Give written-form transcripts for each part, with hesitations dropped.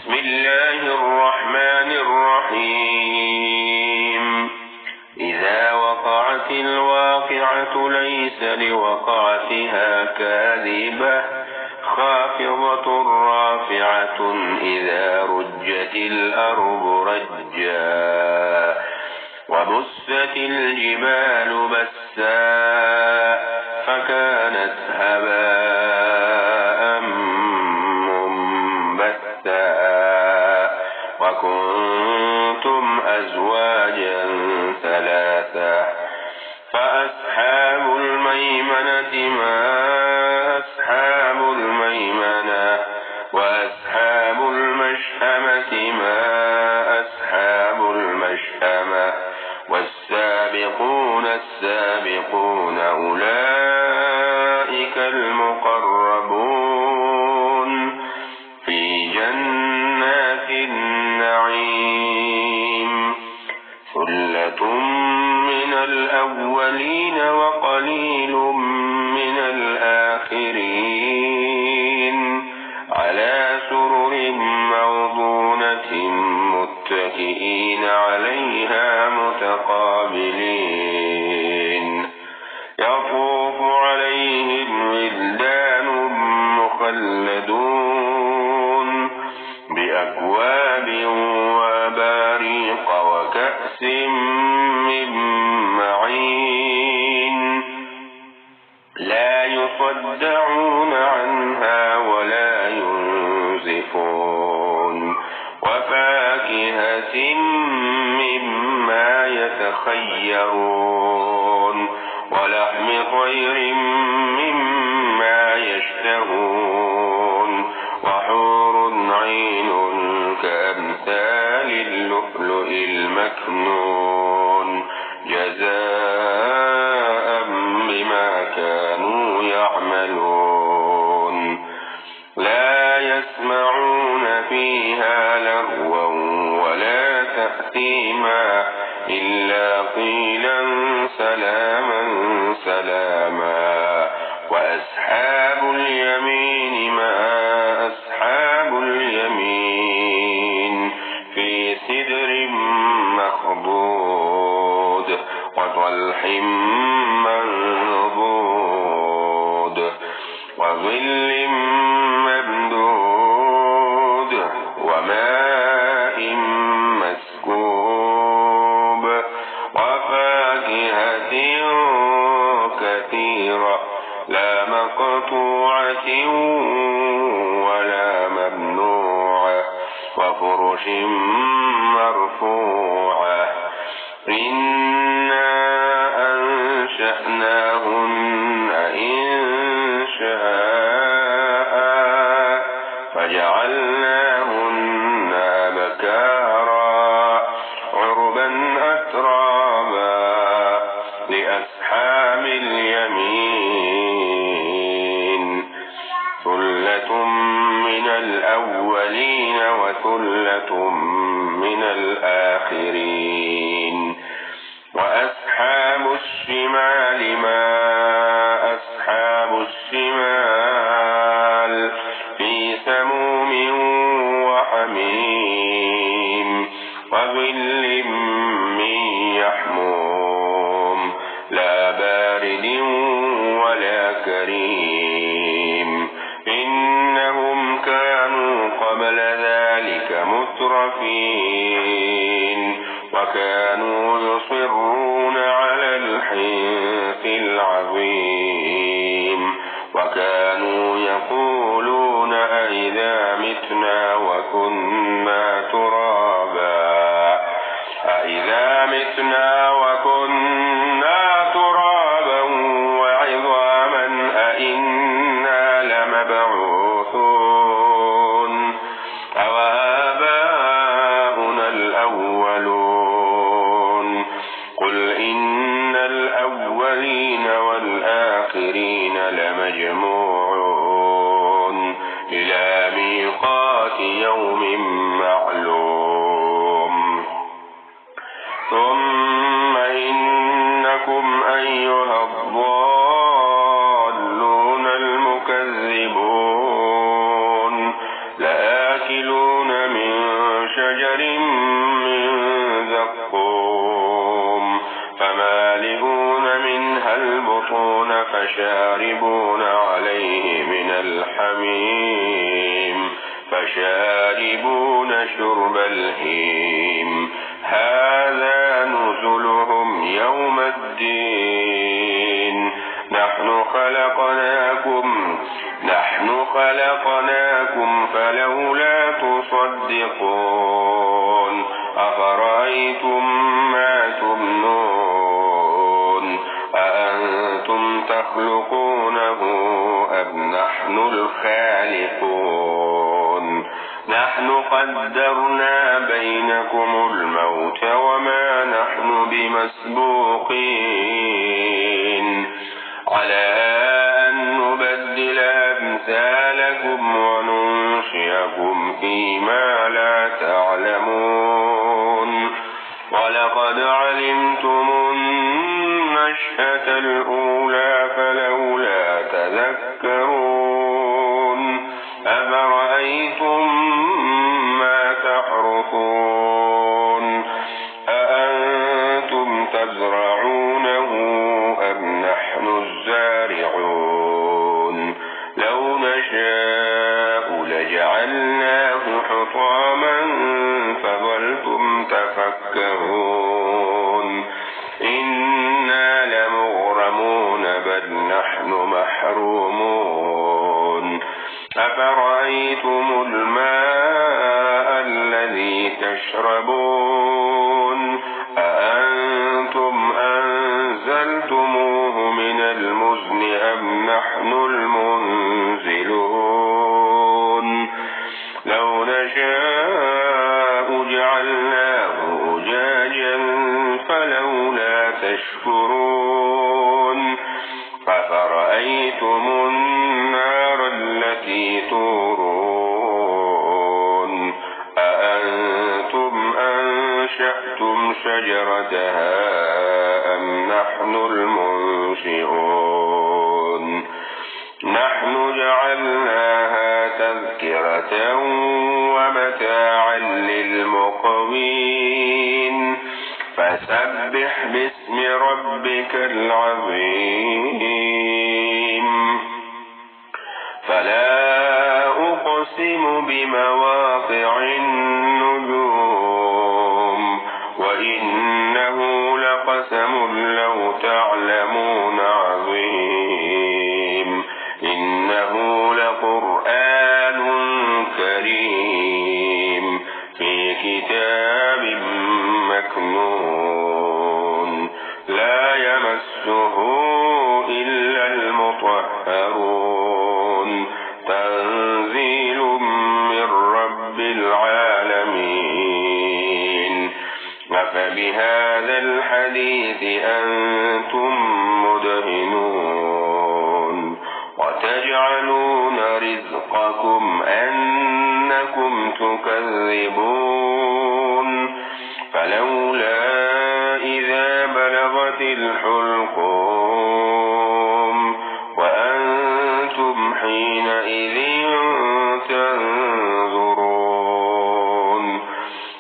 بسم الله الرحمن الرحيم إذا وقعت الواقعة ليس لوقعتها كاذبة خافضة رافعة إذا رجت الأرض رجا وبست الجبال بسا فكانت هباء منبثا وكنتم أزواجا ثلاثا فأصحاب الميمنة ما أصحاب الميمنة وأصحاب المشأمة ما أصحاب المشأمة والسابقون السابقون أولئك المقربون في جنات النعيم ثلة من الأولين وقليل من الآخرين على سرر موضونة متكئين عليها متقابلين يطوف عليهم ولدان مخلدون بأكواب وأباريق وكأس من معين لا يصدعون عنها ولا ينزفون وفاكهة مما يتخيرون ولحم طير مما يشتهون وحور عين كأمثال اللؤلؤ المكنون جزاء بما كانوا يعملون لا يسمعون فيها لغوا ولا تأثيما إلا قيلا سلاما سلاما وأصحاب اليمين ما أصحاب اليمين في سدر مخضود وطلح منضود وظل ممدود وماء مسكوب وفاكهة كثيرة لا مقطوعة ولا ممنوعة وفرش مرفوعة إنا أنشأناهن إنشاء فجعلناهن بكارا عربا أترابا لأصحاب اليمين ثلة من الأولين وثلة من الآخرين وأصحاب الشمال ما أصحاب الشمال في سموم وحميم وظل من يحموم لا بارد ولا كريم إنهم كانوا قبل ذلك مترفين وكانوا يصرون على الحنث العظيم وكانوا يقولون أئذا متنا وكنا ترابا أئذا متنا وكنا ترابا وعظاما أئنا لمبعوثون أوآباؤنا الأولون قل إن الأولين والآخرين لمجموعون إلى ميقات يوم معلوم ثم إنكم أيها الضالون المكذبون لآكلون من الحميم فشاربون شرب الهيم هذا نزلهم يوم الدين نحن خلقناكم فلولا تصدقون أفرأيتم ما تمنون أأنتم تخلقونه أم نحن الخالقون نحن قدرنا بينكم الموت وما نحن بمسبوقين على أن نبدل أمثالكم وننشئكم فيما لا تعلمون ولقد علمتم النشأة الأولى فلولا تذكرون أفرأيتم ما تحرثون أأنتم تزرعونه أم نحن الزارعون لو نشاء لجعلناه حطاما فظلتم تفكرون إنا لمغرمون بل نحن محرومون أفرأيتم الماء الذي تشربون أأنتم أنزلتموه من المزن أم نحن المنزلون لو نشاء جعلناه أجاجا فلولا تشكرون أفرأيتم النار التي تورون أأنتم أنشأتم شجرتها أم نحن المنشئون نحن جعلناها تذكرة ومتاعا للمقوين فسبح باسم ربك العظيم فلا أقسم بمواقع النجوم وإنه لقسم لو تعلمون عظيم إنه لقرآن كريم في كتاب مكنون لا يمسه إلا المطهرون تنزيل من رب العالمين أفبهذا الحديث أنتم مدهنون وتجعلون رزقكم أنكم تكذبون فلولا إذا بلغت الحلقوم وأنتم حينئذ تنظرون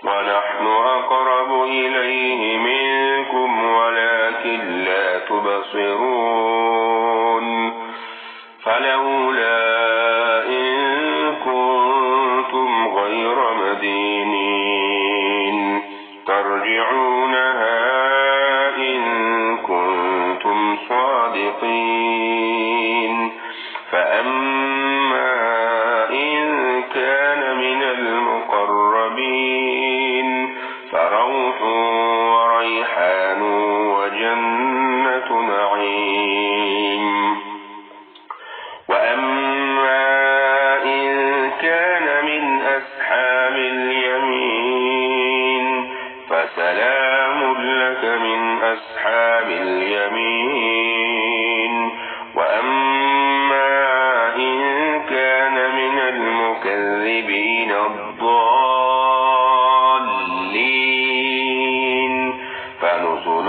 ونحن أقرب إليه منكم ولكن لا تبصرون فلولا إن كنتم غير مدينين ترجعونها إن كنتم صادقين فأما إن كان من المقربين فروح وريحان وجنة نعيم وأما إن كان من أصحاب اليمين فسلام لك من أصحاب اليمين وأما إن كان من المكذبين الضالين فنزل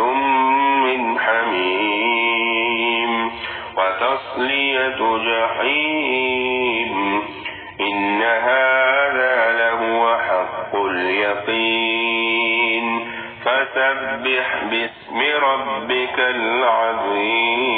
من حميم وتصلية جحيم إن هذا لهو حق اليقين فسبح باسم ربك العظيم